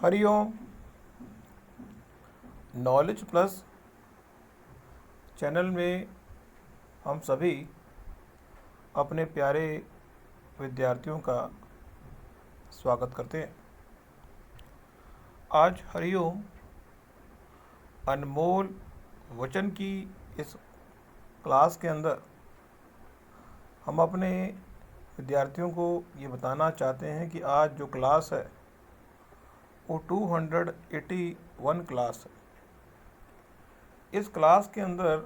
Hariom. Knowledge plus channel में हम सभी अपने प्यारे विद्यार्थियों का स्वागत करते हैं। आज हरिओम अनमोल वचन की इस क्लास के अंदर हम अपने विद्यार्थियों को ये बताना चाहते हैं कि आज जो क्लास है वो 281 क्लास है। इस क्लास के अंदर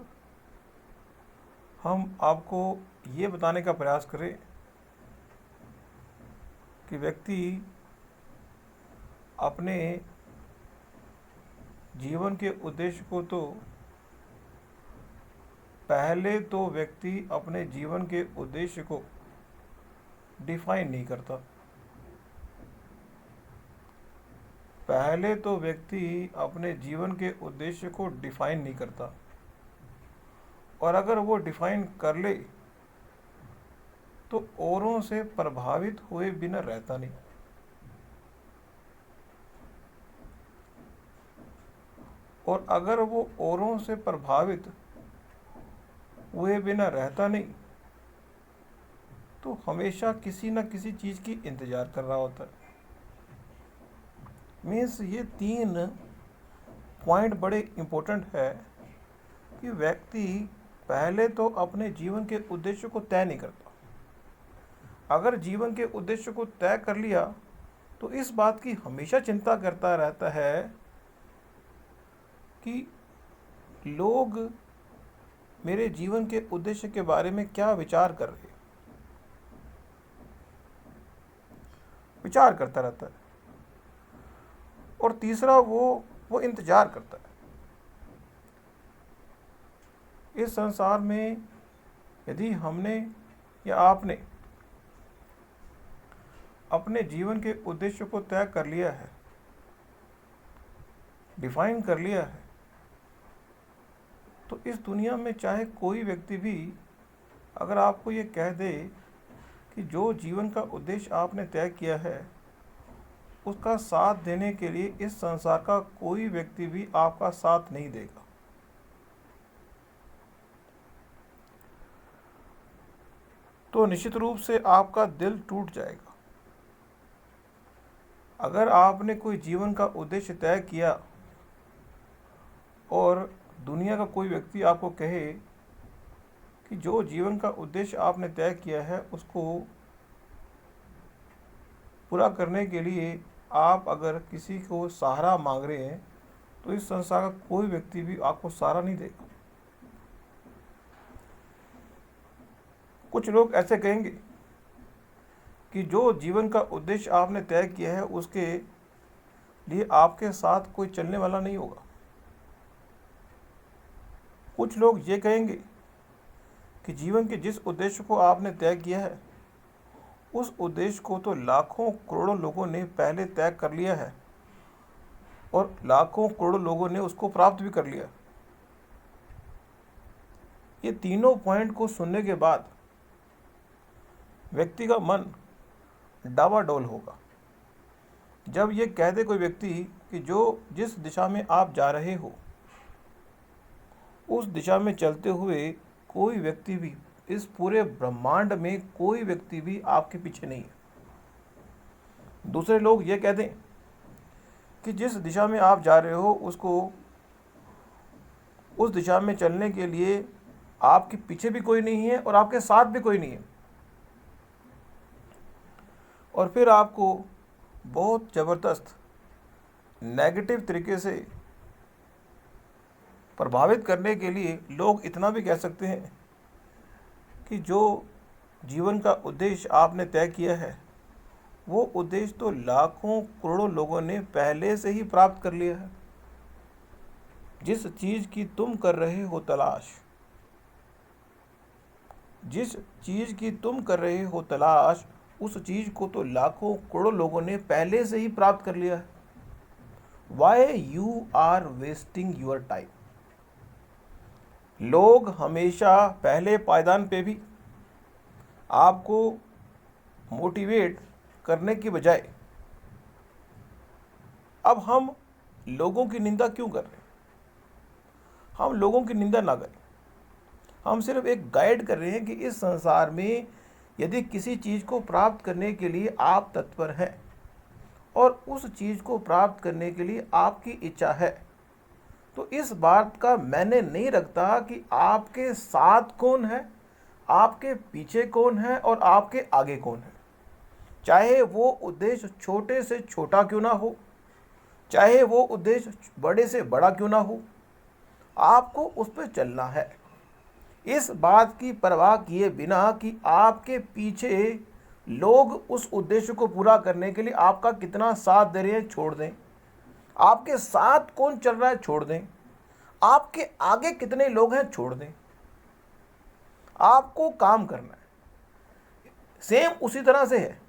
हम आपको ये बताने का प्रयास करें कि व्यक्ति अपने जीवन के उद्देश्य को पहले तो व्यक्ति अपने जीवन के उद्देश्य को डिफाइन नहीं करता। पहले तो व्यक्ति अपने जीवन के उद्देश्य को डिफाइन नहीं करता, और अगर वो डिफाइन कर ले तो औरों से प्रभावित हुए बिना रहता नहीं। और अगर वो औरों से प्रभावित हुए बिना रहता नहीं तो हमेशा किसी न किसी चीज़ की इंतज़ार कर रहा होता है। मीन्स ये 3 पॉइंट बड़े इम्पोर्टेंट है कि व्यक्ति पहले तो अपने जीवन के उद्देश्य को तय नहीं करता। अगर जीवन के उद्देश्य को तय कर लिया तो इस बात की हमेशा चिंता करता रहता है कि लोग मेरे जीवन के उद्देश्य के बारे में क्या विचार कर रहे हैं। विचार करता रहता है। और तीसरा वो इंतजार करता है। इस संसार में यदि हमने या आपने अपने जीवन के उद्देश्य को तय कर लिया है, डिफाइन कर लिया है, तो इस दुनिया में चाहे कोई व्यक्ति भी अगर आपको ये कह दे कि जो जीवन का उद्देश्य आपने तय किया है उसका साथ देने के लिए इस संसार का कोई व्यक्ति भी आपका साथ नहीं देगा। तो निश्चित रूप से आपका दिल टूट जाएगा। अगर आपने कोई जीवन का उद्देश्य तय किया और दुनिया का कोई व्यक्ति आपको कहे कि जो जीवन का उद्देश्य आपने तय किया है उसको पूरा करने के लिए आप अगर किसी को सहारा मांग रहे हैं तो इस संसार का कोई व्यक्ति भी आपको सहारा नहीं देगा। कुछ लोग ऐसे कहेंगे कि जो जीवन का उद्देश्य आपने तय किया है उसके लिए आपके साथ कोई चलने वाला नहीं होगा। कुछ लोग ये कहेंगे कि जीवन के जिस उद्देश्य को आपने तय किया है उस उद्देश्य को तो लाखों करोड़ों लोगों ने पहले तय कर लिया है और लाखों करोड़ों लोगों ने उसको प्राप्त भी कर लिया। ये तीनों पॉइंट को सुनने के बाद व्यक्ति का मन डावाडोल होगा। जब ये कह दे कोई व्यक्ति कि जो जिस दिशा में आप जा रहे हो उस दिशा में चलते हुए कोई व्यक्ति भी, इस पूरे ब्रह्मांड में कोई व्यक्ति भी आपके पीछे नहीं है। दूसरे लोग ये कह दें कि जिस दिशा में आप जा रहे हो उसको उस दिशा में चलने के लिए आपके पीछे भी कोई नहीं है और आपके साथ भी कोई नहीं है, और फिर आपको बहुत ज़बरदस्त नेगेटिव तरीके से प्रभावित करने के लिए लोग इतना भी कह सकते हैं कि जो जीवन का उद्देश्य आपने तय किया है वो उद्देश्य तो लाखों करोड़ों लोगों ने पहले से ही प्राप्त कर लिया है। जिस चीज़ की तुम कर रहे हो तलाश, जिस चीज़ की तुम कर रहे हो तलाश, उस चीज़ को तो लाखों करोड़ों लोगों ने पहले से ही प्राप्त कर लिया है। Why you are wasting your time. लोग हमेशा पहले पायदान पे भी आपको मोटिवेट करने की बजाय अब हम लोगों की निंदा क्यों कर रहे हैं? हम लोगों की निंदा ना करें, हम सिर्फ एक गाइड कर रहे हैं कि इस संसार में यदि किसी चीज़ को प्राप्त करने के लिए आप तत्पर हैं और उस चीज़ को प्राप्त करने के लिए आपकी इच्छा है, तो इस बात का मैंने नहीं रखता कि आपके साथ कौन है, आपके पीछे कौन है और आपके आगे कौन है। चाहे वो उद्देश्य छोटे से छोटा क्यों ना हो, चाहे वो उद्देश्य बड़े से बड़ा क्यों ना हो, आपको उस पर चलना है, इस बात की परवाह किए बिना कि आपके पीछे लोग उस उद्देश्य को पूरा करने के लिए आपका कितना साथ दे रहे हैं, छोड़ दें। आपके साथ कौन चल रहा है, छोड़ दें। आपके आगे कितने लोग हैं, छोड़ दें। आपको काम करना है। सेम उसी तरह से है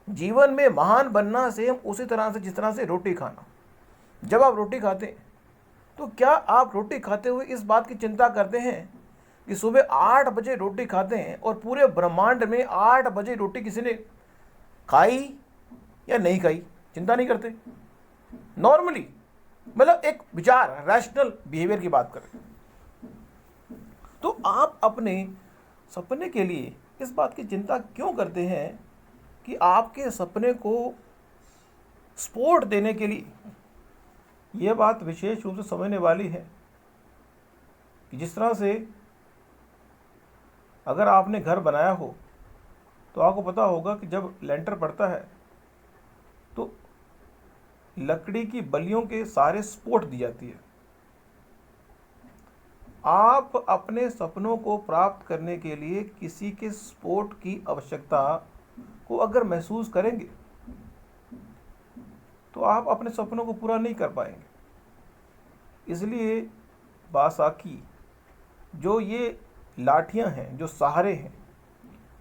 जीवन में महान बनना, सेम उसी तरह से जिस तरह से रोटी खाना। जब आप रोटी खाते हैं तो क्या आप रोटी खाते हुए इस बात की चिंता करते हैं कि सुबह 8 बजे रोटी खाते हैं और पूरे ब्रह्मांड में 8 बजे रोटी किसी ने खाई या नहीं खाई, चिंता नहीं करते? नॉर्मली, मतलब एक विचार, रैशनल बिहेवियर की बात करें तो आप अपने सपने के लिए इस बात की चिंता क्यों करते हैं कि आपके सपने को सपोर्ट देने के लिए? यह बात विशेष रूप से समझने वाली है कि जिस तरह से अगर आपने घर बनाया हो तो आपको पता होगा कि जब लेंटर पड़ता है तो लकड़ी की बल्लियों के सहारे सपोर्ट दी जाती है। आप अपने सपनों को प्राप्त करने के लिए किसी के सपोर्ट की आवश्यकता को अगर महसूस करेंगे तो आप अपने सपनों को पूरा नहीं कर पाएंगे। इसलिए बासाकी, जो ये लाठियां हैं, जो सहारे हैं,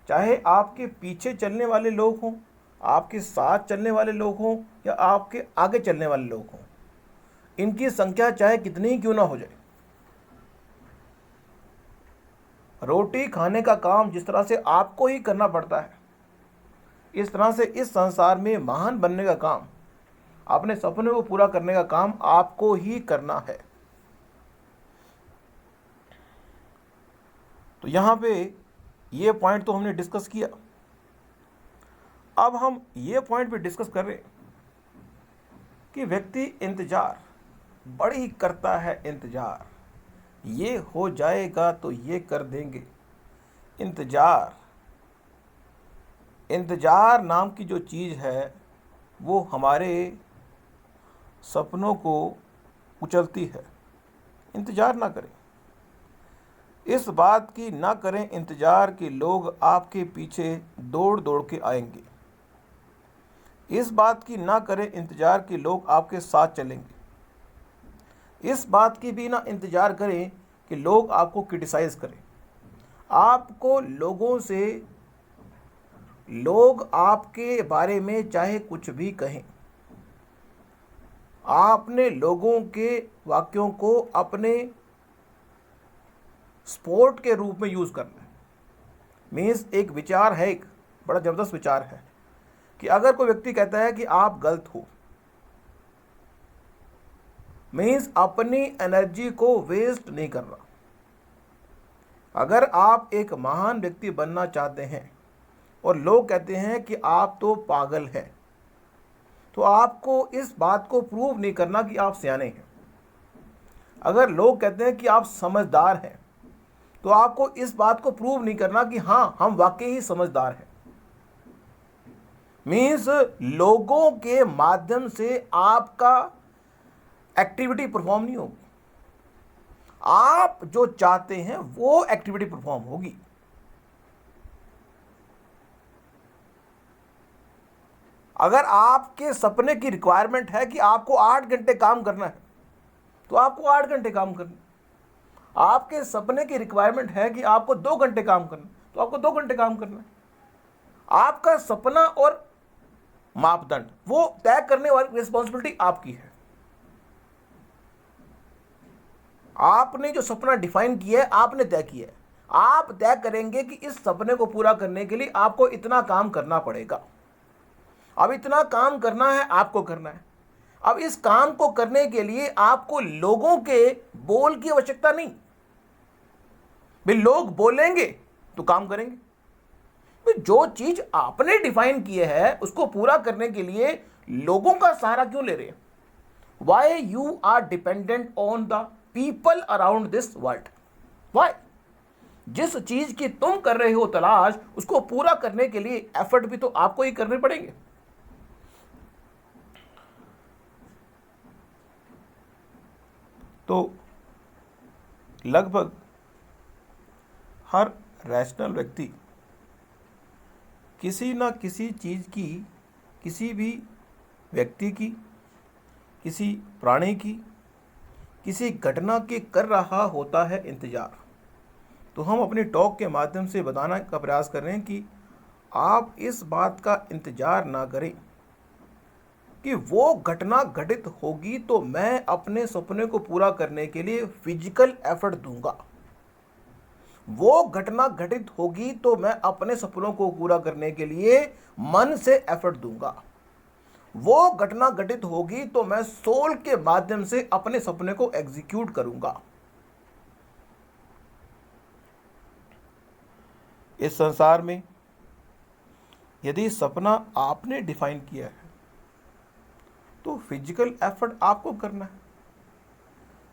चाहे आपके पीछे चलने वाले लोग हों, आपके साथ चलने वाले लोग हों या आपके आगे चलने वाले लोग हों, इनकी संख्या चाहे कितनी ही क्यों ना हो जाए, रोटी खाने का काम जिस तरह से आपको ही करना पड़ता है, इस तरह से इस संसार में महान बनने का काम, अपने सपने को पूरा करने का काम आपको ही करना है। तो यहाँ पे ये पॉइंट तो हमने डिस्कस किया। अब हम ये पॉइंट भी डिस्कस कर रहे हैं कि व्यक्ति इंतजार बड़ी करता है, इंतजार, ये हो जाएगा तो ये कर देंगे। इंतजार नाम की जो चीज़ है वो हमारे सपनों को कुचलती है। इंतजार ना करें, इस बात की ना करें इंतजार कि लोग आपके पीछे दौड़ दौड़ के आएंगे। इस बात की ना करें इंतजार कि लोग आपके साथ चलेंगे। इस बात की भी ना इंतजार करें कि लोग आपको क्रिटिसाइज़ करें। आपको लोग आपके बारे में चाहे कुछ भी कहें, आपने लोगों के वाक्यों को अपने स्पोर्ट के रूप में यूज़ करना है। मीन्स एक विचार है, एक बड़ा ज़बरदस्त विचार है कि अगर कोई व्यक्ति कहता है कि आप गलत हो, मीन्स अपनी एनर्जी को वेस्ट नहीं करना। अगर आप एक महान व्यक्ति बनना चाहते हैं और लोग कहते हैं कि आप तो पागल हैं, तो आपको इस बात को प्रूव नहीं करना कि आप सियाने हैं। अगर लोग कहते हैं कि आप समझदार हैं, तो आपको इस बात को प्रूव नहीं करना कि हाँ, हम वाकई ही समझदार हैं। मीन्स लोगों के माध्यम से आपका एक्टिविटी परफॉर्म नहीं होगी, आप जो चाहते हैं वो एक्टिविटी परफॉर्म होगी। अगर आपके सपने की रिक्वायरमेंट है कि आपको 8 घंटे काम करना है, तो आपको 8 घंटे काम करना। आपके सपने की रिक्वायरमेंट है कि आपको 2 घंटे काम करना, तो आपको 2 घंटे काम करना है। आपका सपना और मापदंड वो तय करने वाली रिस्पॉन्सिबिलिटी आपकी है। आपने जो सपना डिफाइन किया है, आपने तय किया है। आप तय करेंगे कि इस सपने को पूरा करने के लिए आपको इतना काम करना पड़ेगा। अब इतना काम करना है, आपको करना है। अब इस काम को करने के लिए आपको लोगों के बोल की आवश्यकता नहीं। भाई लोग बोलेंगे तो काम करेंगे। भाई जो चीज आपने डिफाइन किए है उसको पूरा करने के लिए लोगों का सहारा क्यों ले रहे हैं? Why you are dependent on the people around this world? Why? जिस चीज की तुम कर रहे हो तलाश, उसको पूरा करने के लिए एफर्ट भी तो आपको ही करने पड़ेंगे। तो लगभग हर रैशनल व्यक्ति किसी ना किसी चीज की, किसी भी व्यक्ति की, किसी प्राणी की, किसी घटना के कर रहा होता है इंतजार। तो हम अपनी टॉक के माध्यम से बताना का प्रयास कर रहे हैं कि आप इस बात का इंतजार ना करें कि वो घटना घटित होगी तो मैं अपने सपने को पूरा करने के लिए फिजिकल एफर्ट दूंगा। वो घटना घटित होगी तो मैं अपने सपनों को पूरा करने के लिए मन से एफर्ट दूंगा। वो घटना घटित होगी तो मैं सोल के माध्यम से अपने सपने को एग्जीक्यूट करूंगा। इस संसार में यदि सपना आपने डिफाइन किया है तो फिजिकल एफर्ट आपको करना है।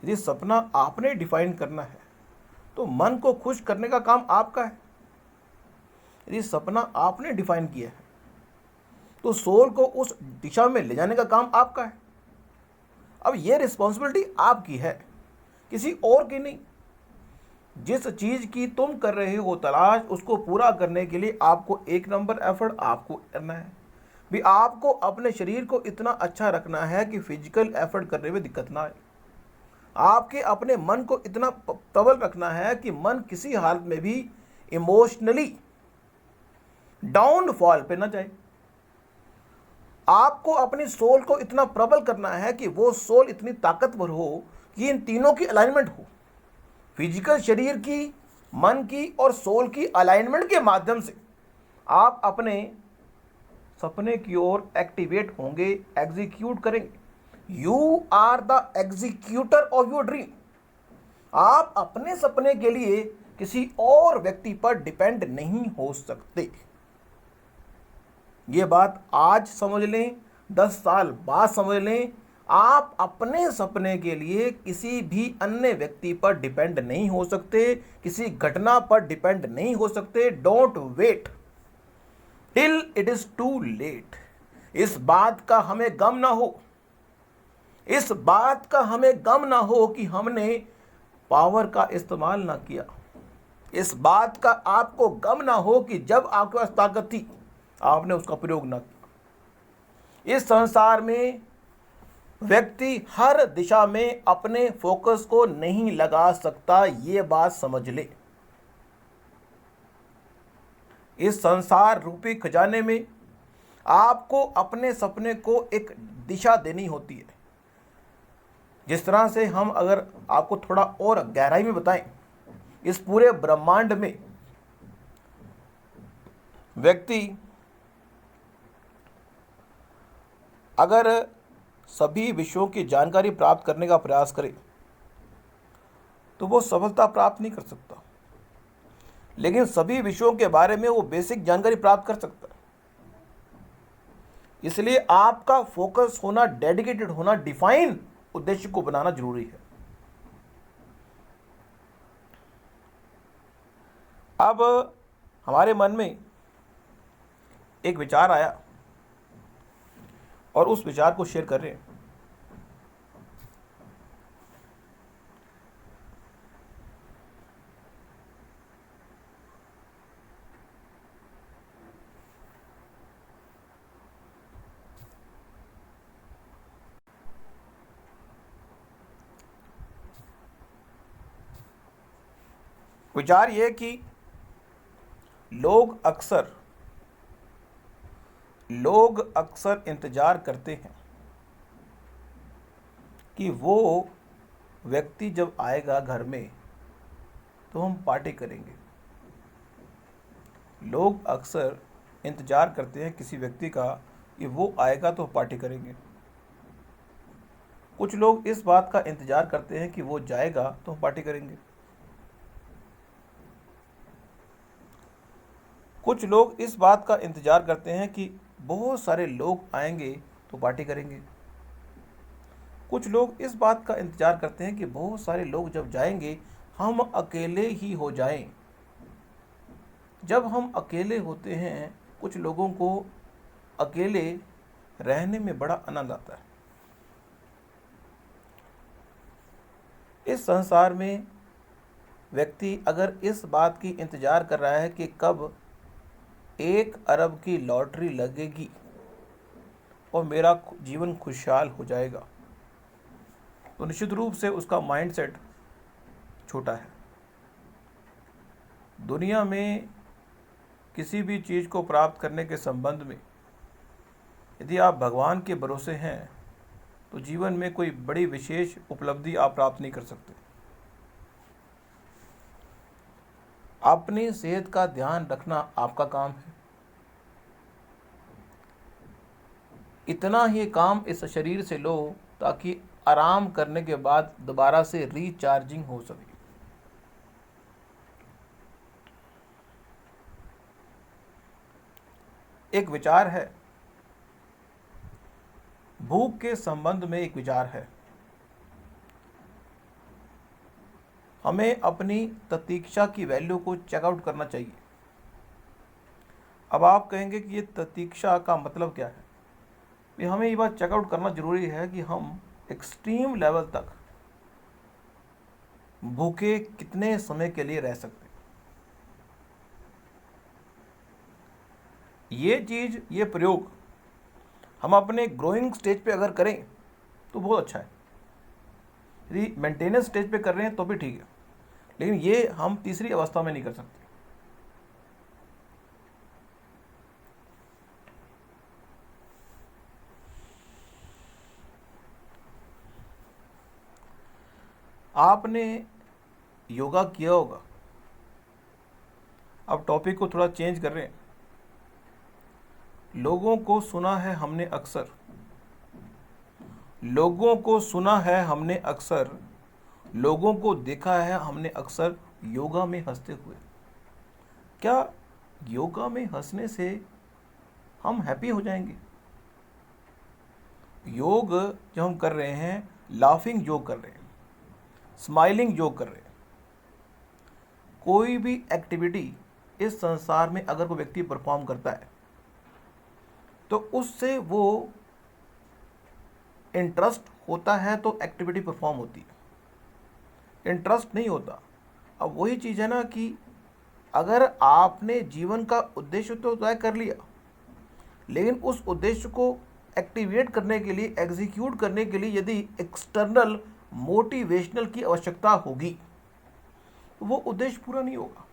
यदि सपना आपने डिफाइन करना है तो मन को खुश करने का काम आपका है। यदि सपना आपने डिफाइन किया है तो सोल को उस दिशा में ले जाने का काम आपका है। अब यह रिस्पॉन्सिबिलिटी आपकी है, किसी और की नहीं। जिस चीज की तुम कर रहे हो तलाश, उसको पूरा करने के लिए आपको एक नंबर एफर्ट आपको करना है। भी आपको अपने शरीर को इतना अच्छा रखना है कि फिजिकल एफर्ट करने में दिक्कत ना आए। आपके अपने मन को इतना प्रबल रखना है कि मन किसी हालत में भी इमोशनली डाउनफॉल पे ना जाए। आपको अपनी सोल को इतना प्रबल करना है कि वो सोल इतनी ताकतवर हो कि इन तीनों की अलाइनमेंट हो। फिजिकल शरीर की, मन की और सोल की अलाइनमेंट के माध्यम से आप अपने सपने की ओर एक्टिवेट होंगे, एग्जीक्यूट करेंगे। You are the executor of your dream. आप अपने सपने के लिए किसी और व्यक्ति पर डिपेंड नहीं हो सकते। ये बात आज समझ लें, 10 साल बाद समझ लें। आप अपने सपने के लिए किसी भी अन्य व्यक्ति पर डिपेंड नहीं हो सकते, किसी घटना पर डिपेंड नहीं हो सकते। Don't wait till it is too late. इस बात का हमें गम ना हो, इस बात का हमें गम ना हो कि हमने पावर का इस्तेमाल ना किया। इस बात का आपको गम ना हो कि जब आपके पास ताकत थी आपने उसका प्रयोग ना किया। इस संसार में व्यक्ति हर दिशा में अपने फोकस को नहीं लगा सकता, ये बात समझ ले। इस संसार रूपी खजाने में आपको अपने सपने को एक दिशा देनी होती है। जिस तरह से हम अगर आपको थोड़ा और गहराई में बताएं, इस पूरे ब्रह्मांड में व्यक्ति अगर सभी विषयों की जानकारी प्राप्त करने का प्रयास करे तो वो सफलता प्राप्त नहीं कर सकता, लेकिन सभी विषयों के बारे में वो बेसिक जानकारी प्राप्त कर सकता है। इसलिए आपका फोकस होना, डेडिकेटेड होना, डिफाइन उद्देश्य को बनाना जरूरी है। अब हमारे मन में एक विचार आया और उस विचार को शेयर कर रहे हैं। विचार यह कि लोग अक्सर इंतजार करते हैं कि वो व्यक्ति जब आएगा घर में तो हम पार्टी करेंगे। लोग अक्सर इंतजार करते हैं किसी व्यक्ति का कि वो आएगा तो पार्टी करेंगे। कुछ लोग इस बात का इंतज़ार करते हैं कि वो जाएगा तो हम पार्टी करेंगे। कुछ लोग इस बात का इंतज़ार करते हैं कि बहुत सारे लोग आएंगे तो पार्टी करेंगे। कुछ लोग इस बात का इंतज़ार करते हैं कि बहुत सारे लोग जब जाएंगे हम अकेले ही हो जाएं। जब हम अकेले होते हैं, कुछ लोगों को अकेले रहने में बड़ा आनंद आता है। इस संसार में व्यक्ति अगर इस बात की इंतज़ार कर रहा है कि कब 1 अरब की लॉटरी लगेगी और मेरा जीवन खुशहाल हो जाएगा, तो निश्चित रूप से उसका माइंडसेट छोटा है। दुनिया में किसी भी चीज़ को प्राप्त करने के संबंध में यदि आप भगवान के भरोसे हैं तो जीवन में कोई बड़ी विशेष उपलब्धि आप प्राप्त नहीं कर सकते। अपनी सेहत का ध्यान रखना आपका काम है। इतना ही काम इस शरीर से लो ताकि आराम करने के बाद दोबारा से रिचार्जिंग हो सके। एक विचार है, भूख के संबंध में एक विचार है। हमें अपनी प्रतीक्षा की वैल्यू को चेकआउट करना चाहिए। अब आप कहेंगे कि ये प्रतीक्षा का मतलब क्या है? ये हमें ये बात चेकआउट करना जरूरी है कि हम एक्सट्रीम लेवल तक भूखे कितने समय के लिए रह सकते हैं। ये चीज़, ये प्रयोग हम अपने ग्रोइंग स्टेज पे अगर करें तो बहुत अच्छा है। यदि मेंटेनेंस स्टेज पे कर रहे हैं तो भी ठीक है, लेकिन ये हम तीसरी अवस्था में नहीं कर सकते। आपने योगा किया होगा। अब टॉपिक को थोड़ा चेंज कर रहे हैं। लोगों को सुना है हमने अक्सर, लोगों को सुना है हमने अक्सर, लोगों को देखा है हमने अक्सर योगा में हंसते हुए। क्या योगा में हंसने से हम हैप्पी हो जाएंगे? योग जो हम कर रहे हैं, लाफिंग योग कर रहे हैं, स्माइलिंग योग कर रहे हैं। कोई भी एक्टिविटी इस संसार में अगर कोई व्यक्ति परफॉर्म करता है तो उससे वो इंटरेस्ट होता है तो एक्टिविटी परफॉर्म होती है। इंटरेस्ट नहीं होता। अब वही चीज़ है ना कि अगर आपने जीवन का उद्देश्य तो तय कर लिया, लेकिन उस उद्देश्य को एक्टिवेट करने के लिए, एग्जीक्यूट करने के लिए यदि एक्सटर्नल मोटिवेशनल की आवश्यकता होगी तो वो उद्देश्य पूरा नहीं होगा।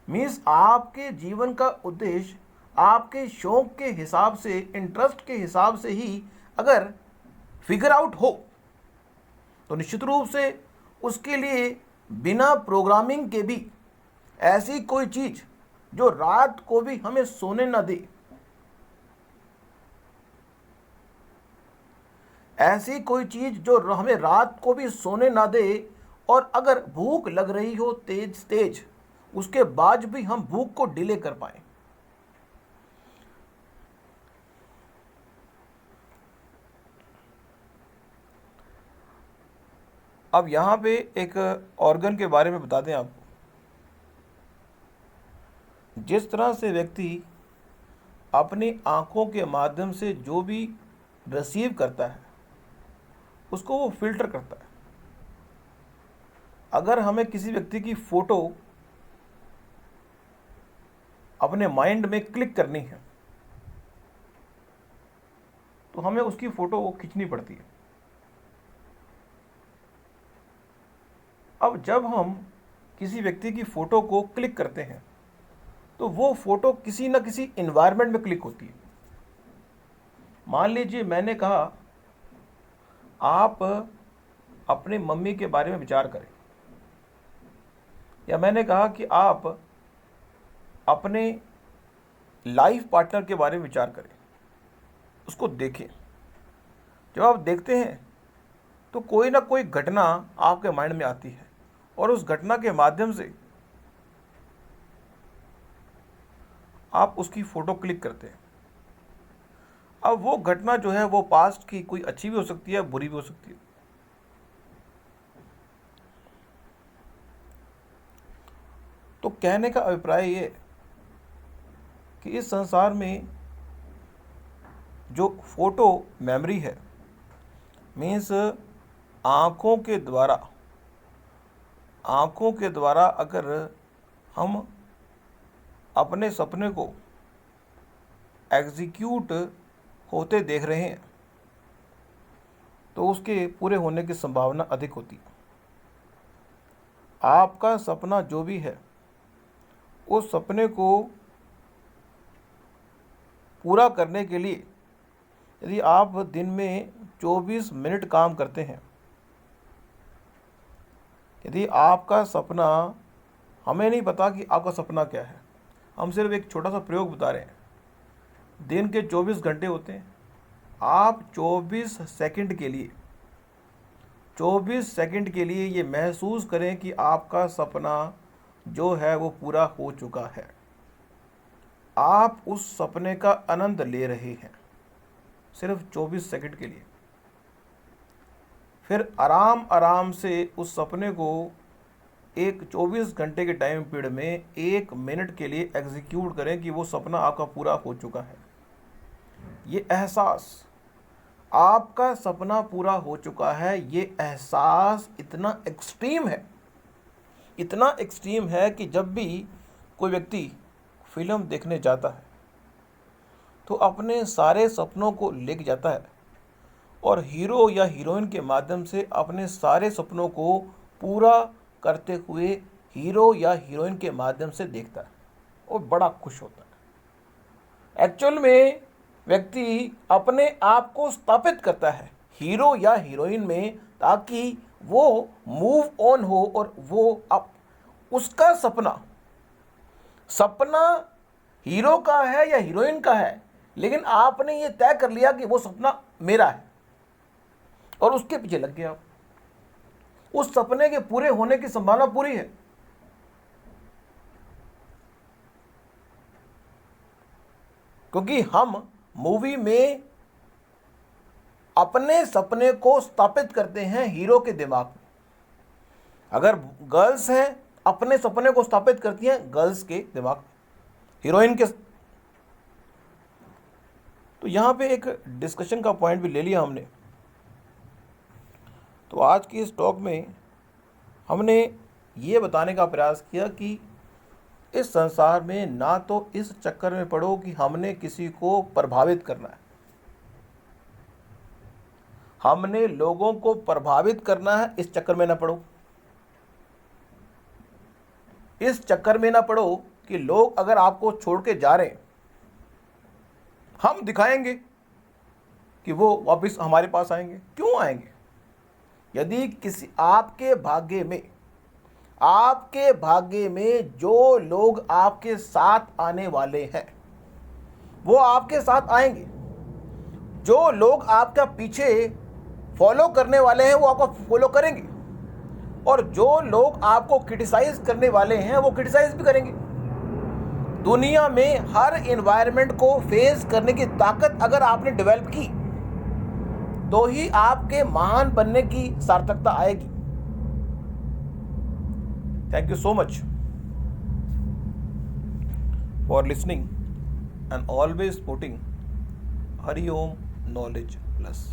मीन्स आपके जीवन का उद्देश्य आपके शौक के हिसाब से, इंटरेस्ट के हिसाब से ही अगर फिगर आउट हो तो निश्चित रूप से उसके लिए बिना प्रोग्रामिंग के भी ऐसी कोई चीज जो रात को भी हमें सोने ना दे, ऐसी कोई चीज जो हमें रात को भी सोने ना दे, और अगर भूख लग रही हो तेज तेज, उसके बाद भी हम भूख को डिले कर पाए। अब यहाँ पे एक ऑर्गन के बारे में बता दें आपको। जिस तरह से व्यक्ति अपनी आँखों के माध्यम से जो भी रिसीव करता है उसको वो फिल्टर करता है। अगर हमें किसी व्यक्ति की फ़ोटो अपने माइंड में क्लिक करनी है तो हमें उसकी फ़ोटो खींचनी पड़ती है। अब जब हम किसी व्यक्ति की फ़ोटो को क्लिक करते हैं तो वो फ़ोटो किसी न किसी इन्वायरमेंट में क्लिक होती है। मान लीजिए मैंने कहा आप अपने मम्मी के बारे में विचार करें, या मैंने कहा कि आप अपने लाइफ पार्टनर के बारे में विचार करें, उसको देखें। जब आप देखते हैं तो कोई ना कोई घटना आपके माइंड में आती है और उस घटना के माध्यम से आप उसकी फ़ोटो क्लिक करते हैं। अब वो घटना जो है वो पास्ट की कोई अच्छी भी हो सकती है, बुरी भी हो सकती है। तो कहने का अभिप्राय ये कि इस संसार में जो फोटो मेमोरी है, मीन्स आँखों के द्वारा अगर हम अपने सपने को एग्जीक्यूट होते देख रहे हैं तो उसके पूरे होने की संभावना अधिक होती है। आपका सपना जो भी है, उस सपने को पूरा करने के लिए यदि आप दिन में 24 मिनट काम करते हैं, यदि आपका सपना, हमें नहीं पता कि आपका सपना क्या है, हम सिर्फ एक छोटा सा प्रयोग बता रहे हैं। दिन के 24 घंटे होते हैं, आप 24 सेकंड के लिए ये महसूस करें कि आपका सपना जो है वो पूरा हो चुका है। आप उस सपने का आनंद ले रहे हैं सिर्फ 24 सेकंड के लिए। फिर आराम आराम से उस सपने को एक 24 घंटे के टाइम पीरियड में 1 मिनट के लिए एग्जीक्यूट करें कि वो सपना आपका पूरा हो चुका है। ये एहसास, आपका सपना पूरा हो चुका है, ये एहसास इतना एक्सट्रीम है कि जब भी कोई व्यक्ति फिल्म देखने जाता है तो अपने सारे सपनों को लेके जाता है और हीरो या हीरोइन के माध्यम से अपने सारे सपनों को पूरा करते हुए हीरो या हीरोइन के माध्यम से देखता है और बड़ा खुश होता है। एक्चुअल में व्यक्ति अपने आप को स्थापित करता है हीरो या हीरोइन में, ताकि वो मूव ऑन हो और वो उसका सपना हीरो का है या हीरोइन का है, लेकिन आपने ये तय कर लिया कि वो सपना मेरा है और उसके पीछे लग गया। उस सपने के पूरे होने की संभावना पूरी है। क्योंकि हम मूवी में अपने सपने को स्थापित करते हैं हीरो के दिमाग में। अगर गर्ल्स हैं, अपने सपने को स्थापित करती हैं गर्ल्स के दिमाग में, हीरोइन के। तो यहां पे एक डिस्कशन का पॉइंट भी ले लिया हमने। तो आज की इस टॉक में हमने ये बताने का प्रयास किया कि इस संसार में ना तो इस चक्कर में पड़ो कि हमने किसी को प्रभावित करना है, हमने लोगों को प्रभावित करना है, इस चक्कर में ना पड़ो। इस चक्कर में ना पड़ो कि लोग अगर आपको छोड़ के जा रहे हैं, हम दिखाएंगे कि वो वापस हमारे पास आएंगे। क्यों आएंगे? यदि किसी आपके भाग्य में जो लोग आपके साथ आने वाले हैं वो आपके साथ आएंगे। जो लोग आपका पीछे फॉलो करने वाले हैं वो आपको फॉलो करेंगे, और जो लोग आपको क्रिटिसाइज करने वाले हैं वो क्रिटिसाइज भी करेंगे। दुनिया में हर एनवायरनमेंट को फेस करने की ताकत अगर आपने डेवलप की तो ही आपके महान बनने की सार्थकता आएगी। Thank you so much for listening and always supporting Hariom knowledge plus.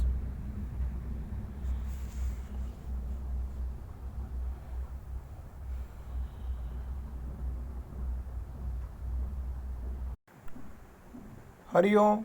Hariom.